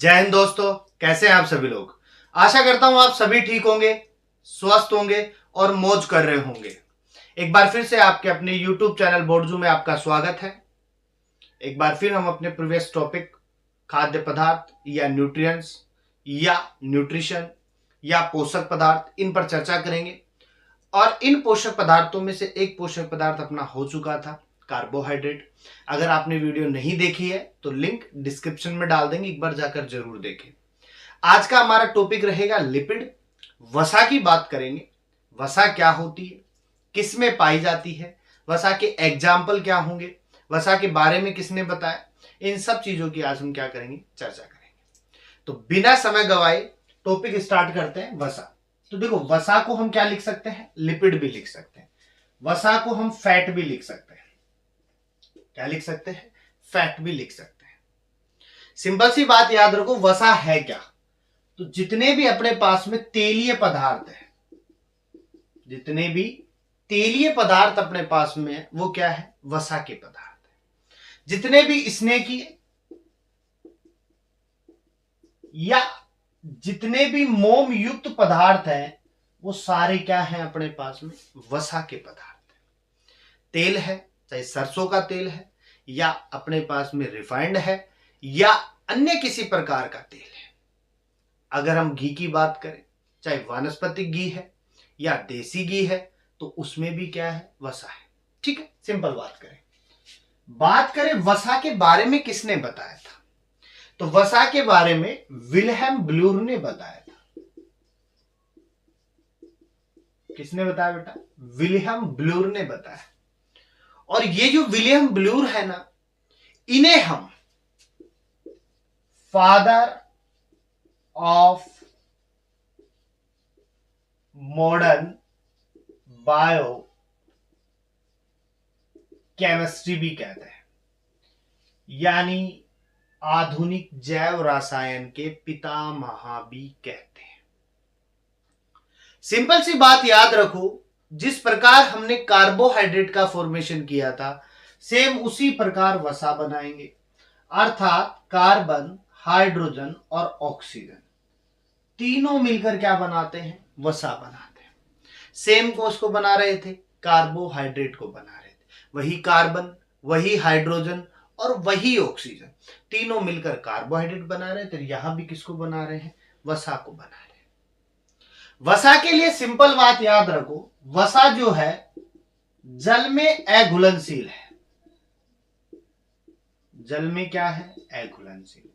जय हिंद दोस्तों। कैसे हैं आप सभी लोग। आशा करता हूं आप सभी ठीक होंगे, स्वस्थ होंगे और मौज कर रहे होंगे। एक बार फिर से आपके अपने YouTube चैनल बोर्डजू में आपका स्वागत है। एक बार फिर हम अपने प्रीवियस टॉपिक खाद्य पदार्थ या न्यूट्रिएंट्स या न्यूट्रिशन या पोषक पदार्थ इन पर चर्चा करेंगे। और इन पोषक पदार्थों में से एक पोषक पदार्थ अपना हो चुका था कार्बोहाइड्रेट। अगर आपने वीडियो नहीं देखी है तो लिंक डिस्क्रिप्शन में डाल देंगे, एक बार जाकर जरूर देखें। आज का हमारा टॉपिक रहेगा लिपिड। वसा की बात करेंगे। वसा क्या होती है, किस में पाई जाती है, वसा के एग्जाम्पल क्या होंगे, वसा के बारे में किसने बताया, इन सब चीजों की आज हम क्या करेंगे, चर्चा करेंगे। तो बिना समय गवाए टॉपिक स्टार्ट करते हैं। वसा। तो देखो, वसा को हम क्या लिख सकते हैं, लिपिड भी लिख सकते हैं। वसा को हम फैट भी लिख सकते हैं। क्या लिख सकते हैं, फैट भी लिख सकते हैं। सिंपल सी बात याद रखो, वसा है क्या। तो जितने भी अपने पास में तेलीय पदार्थ है, जितने भी तेलीय पदार्थ अपने पास में है वो क्या है, वसा के पदार्थ है। जितने भी स्नेहीय या जितने भी मोम युक्त पदार्थ हैं वो सारे क्या हैं अपने पास में, वसा के पदार्थ है। तेल है, चाहे सरसों का तेल है या अपने पास में रिफाइंड है या अन्य किसी प्रकार का तेल है। अगर हम घी की बात करें, चाहे वानस्पतिक घी है या देसी घी है, तो उसमें भी क्या है, वसा है। ठीक है, सिंपल बात करें वसा के बारे में किसने बताया था, तो वसा के बारे में विल्हेम ब्लूर ने बताया था। किसने बताया बेटा, विल्हेम ब्लूर ने बताया। और ये जो विलियम ब्लूर है ना, इन्हें हम father of modern bio chemistry भी कहते हैं, यानी आधुनिक जैव रसायन के पितामह भी कहते हैं। सिंपल सी बात याद रखो, जिस प्रकार हमने कार्बोहाइड्रेट का फॉर्मेशन किया था, सेम उसी प्रकार वसा बनाएंगे। अर्थात कार्बन, हाइड्रोजन और ऑक्सीजन तीनों मिलकर क्या बनाते हैं, वसा बनाते हैं। सेम कोष को बना रहे थे, कार्बोहाइड्रेट को बना रहे थे। वही कार्बन, वही हाइड्रोजन और वही ऑक्सीजन तीनों मिलकर कार्बोहाइड्रेट बना रहे थे। यहां भी किसको बना रहे हैं, वसा को बना रहे हैं। वसा के लिए सिंपल बात याद रखो, वसा जो है जल में अघुलनशील है। जल में क्या है, अघुलनशील।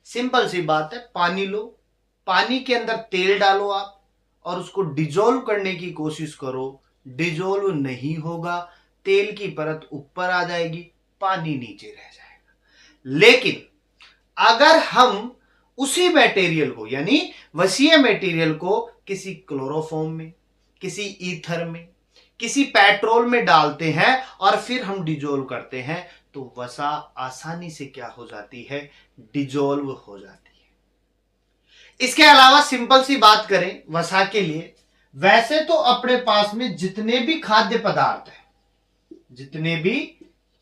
सिंपल सी बात है, पानी लो, पानी के अंदर तेल डालो आप और उसको डिजोल्व करने की कोशिश करो, डिजोल्व नहीं होगा, तेल की परत ऊपर आ जाएगी, पानी नीचे रह जाएगा। लेकिन अगर हम उसी मटेरियल को, यानी वसीय मटेरियल को किसी क्लोरोफॉर्म में, किसी ईथर में, किसी पेट्रोल में डालते हैं और फिर हम डिजोल्व करते हैं, तो वसा आसानी से क्या हो जाती है, डिजोल्व हो जाती है। इसके अलावा सिंपल सी बात करें वसा के लिए, वैसे तो अपने पास में जितने भी खाद्य पदार्थ है, जितने भी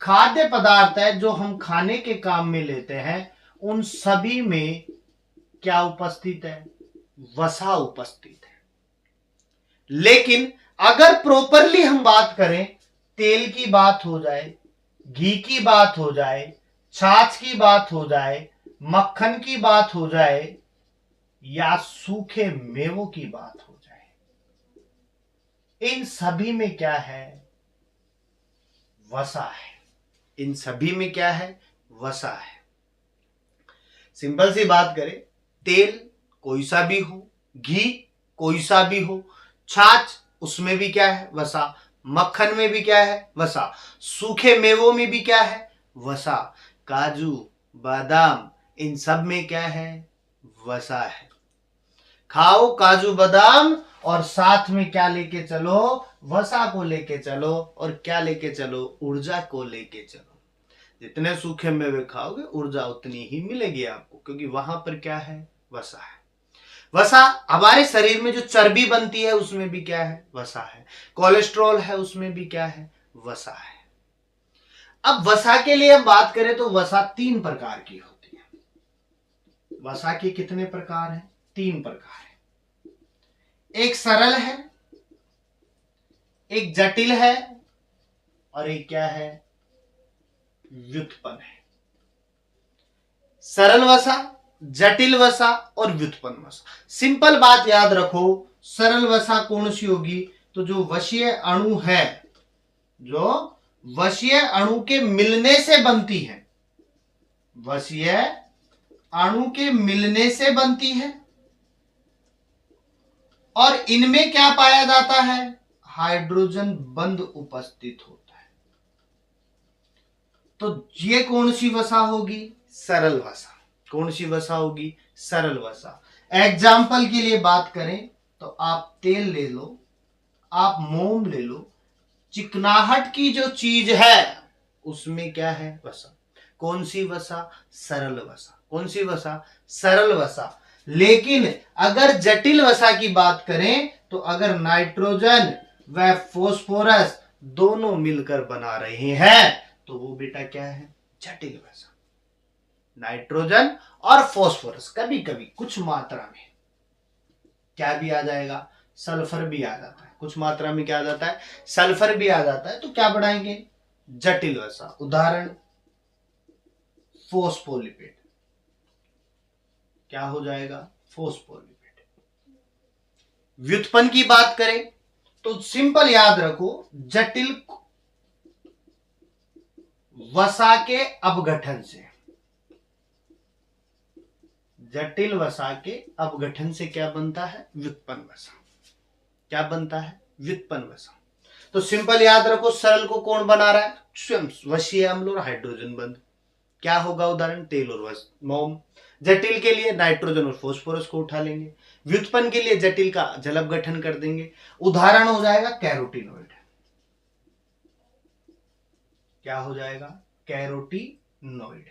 खाद्य पदार्थ है जो हम खाने के काम में लेते हैं, उन सभी में क्या उपस्थित है, वसा उपस्थित है। लेकिन अगर प्रॉपरली हम बात करें, तेल की बात हो जाए, घी की बात हो जाए, छाछ की बात हो जाए, मक्खन की बात हो जाए या सूखे मेवों की बात हो जाए, इन सभी में क्या है, वसा है। इन सभी में क्या है, वसा है। सिंपल सी बात करें, तेल कोई सा भी हो, घी कोई सा भी हो, छाछ उसमें भी क्या है, वसा, मक्खन में भी क्या है, वसा, सूखे मेवों में भी क्या है, वसा, काजू, बादाम, इन सब में क्या है, वसा है। खाओ काजू बादाम और साथ में क्या लेके चलो, वसा को लेके चलो, और क्या लेके चलो, ऊर्जा को लेके चलो। जितने सूखे मेवे खाओगे ऊर्जा उतनी ही मिलेगी आपको, क्योंकि वहां पर क्या है, वसा है। वसा हमारे शरीर में जो चर्बी बनती है उसमें भी क्या है, वसा है। कोलेस्ट्रॉल है उसमें भी क्या है, वसा है। अब वसा के लिए हम बात करें तो वसा तीन प्रकार की होती है। वसा के कितने प्रकार हैं? 3 प्रकार हैं। एक सरल है, एक जटिल है, और एक क्या है? व्युत्पन्न है। सरल वसा, जटिल वसा और व्युत्पन्न वसा। सिंपल बात याद रखो, सरल वसा कौन सी होगी? तो जो वशीय अणु है, जो वशीय अणु के मिलने से बनती है, वशीय अणु के मिलने से बनती है, और इनमें क्या पाया जाता है? हाइड्रोजन बंध उपस्थित होता है। तो ये कौन सी वसा होगी? सरल वसा। कौन सी वसा होगी? सरल वसा। एग्जाम्पल के लिए बात करें तो आप तेल ले लो, आप मोम ले लो, चिकनाहट की जो चीज है उसमें क्या है? वसा। कौन सी वसा? सरल वसा। कौन सी वसा? सरल वसा। लेकिन अगर जटिल वसा की बात करें तो अगर नाइट्रोजन व फोस्फोरस दोनों मिलकर बना रहे हैं तो वो बेटा क्या है? जटिल वसा। नाइट्रोजन और फोस्फोरस, कभी कभी कुछ मात्रा में क्या भी आ जाएगा? सल्फर भी आ जाता है। कुछ मात्रा में क्या आ जाता है? सल्फर भी आ जाता है। तो क्या बढ़ाएंगे? जटिल वसा। उदाहरण फोस्फोलिपिड। क्या हो जाएगा? फोस्फोलिपिड। व्युत्पन्न की बात करें तो सिंपल याद रखो, जटिल वसा के अपघटन से, जटिल वसा के अपघटन से क्या बनता है? व्युत्पन्न वसा। क्या बनता है? व्युत्पन्न वसा। तो सिंपल याद रखो, सरल को कौन बना रहा है? स्वयं वशीय अम्ल और हाइड्रोजन बंध। क्या होगा? उदाहरण तेल और मोम। जटिल के लिए नाइट्रोजन और फोस्फोरस को उठा लेंगे। व्युत्पन्न के लिए जटिल का जल अपघटन कर देंगे। उदाहरण हो जाएगा कैरोटीनॉइड। क्या हो जाएगा? कैरोटीनॉइड।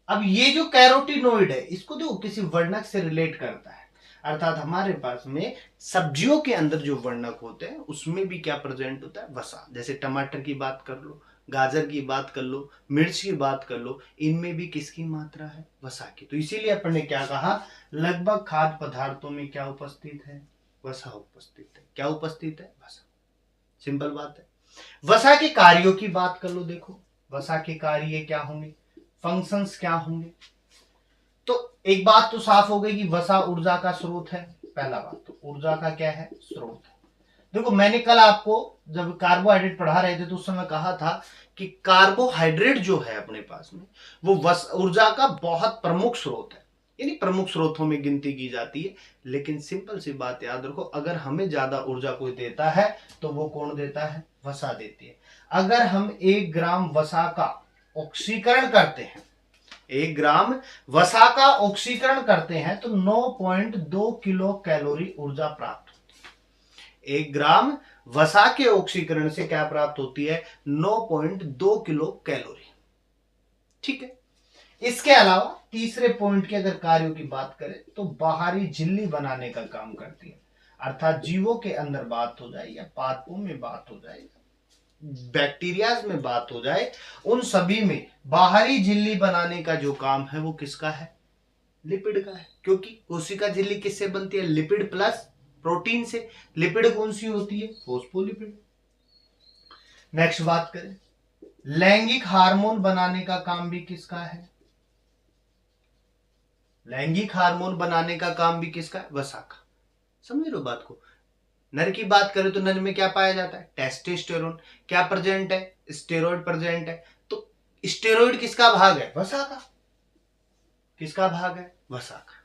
अब ये जो कैरोटीनॉइड है, इसको देखो किसी वर्णक से रिलेट करता है, अर्थात हमारे पास में सब्जियों के अंदर जो वर्णक होते हैं उसमें भी क्या प्रेजेंट होता है? वसा। जैसे टमाटर की बात कर लो, गाजर की बात कर लो, मिर्च की बात कर लो, इनमें भी किसकी मात्रा है? वसा की। तो इसीलिए अपन ने क्या कहा? लगभग खाद्य पदार्थों में क्या उपस्थित है? वसा उपस्थित है। क्या उपस्थित है? वसा। सिंपल बात है। वसा के कार्यों की बात कर लो। देखो वसा के कार्य क्या होंगे, फंक्शंस क्या होंगे। तो एक बात तो साफ हो गई कि वसा ऊर्जा का स्रोत है। पहला बात तो ऊर्जा का क्या है? स्रोत है। देखो मैंने कल आपको जब कार्बोहाइड्रेट पढ़ा रहे थे तो उस समय कहा था कि कार्बोहाइड्रेट जो है अपने पास में वो ऊर्जा का बहुत प्रमुख स्रोत है, यानी प्रमुख स्रोतों में गिनती की जाती है। लेकिन सिंपल सी बात याद रखो, अगर हमें ज्यादा ऊर्जा कोई देता है तो वो कौन देता है? वसा देती है। अगर हम 1 ग्राम वसा का ऑक्सीकरण करते हैं, 1 ग्राम वसा का ऑक्सीकरण करते हैं तो 9.2 किलो कैलोरी ऊर्जा प्राप्त होती है। 1 ग्राम वसा के ऑक्सीकरण से क्या प्राप्त होती है? 9.2 किलो कैलोरी। ठीक है। इसके अलावा तीसरे पॉइंट के अगर कार्यों की बात करें तो बाहरी झिल्ली बनाने का काम करती है, अर्थात जीवों के अंदर बात हो जाए या पादपों में बात हो जाए, बैक्टीरियाज में बात हो जाए, उन सभी में बाहरी झिल्ली बनाने का जो काम है वो किसका है? लिपिड का है। क्योंकि कोशिका झिल्ली किससे बनती है? लिपिड प्लस प्रोटीन से। लिपिड कौन सी होती है? फोस्फोलिपिड। नेक्स्ट बात करें, लैंगिक हार्मोन बनाने का काम भी किसका है? लैंगिक हार्मोन बनाने का काम भी किसका है? वसा का। समझ लो बात को। नर की बात करें तो नर में क्या पाया जाता है? टेस्टोस्टेरोन। क्या प्रेजेंट है? स्टेरॉइड प्रेजेंट है। तो स्टेरॉइड किसका भाग है? वसा का। किसका भाग है? वसा का।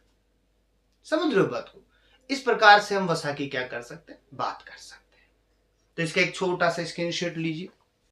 समझ रहे हो बात को। इस प्रकार से हम वसा की क्या कर सकते हैं? बात कर सकते हैं। तो इसका एक छोटा सा स्क्रीनशॉट लीजिए।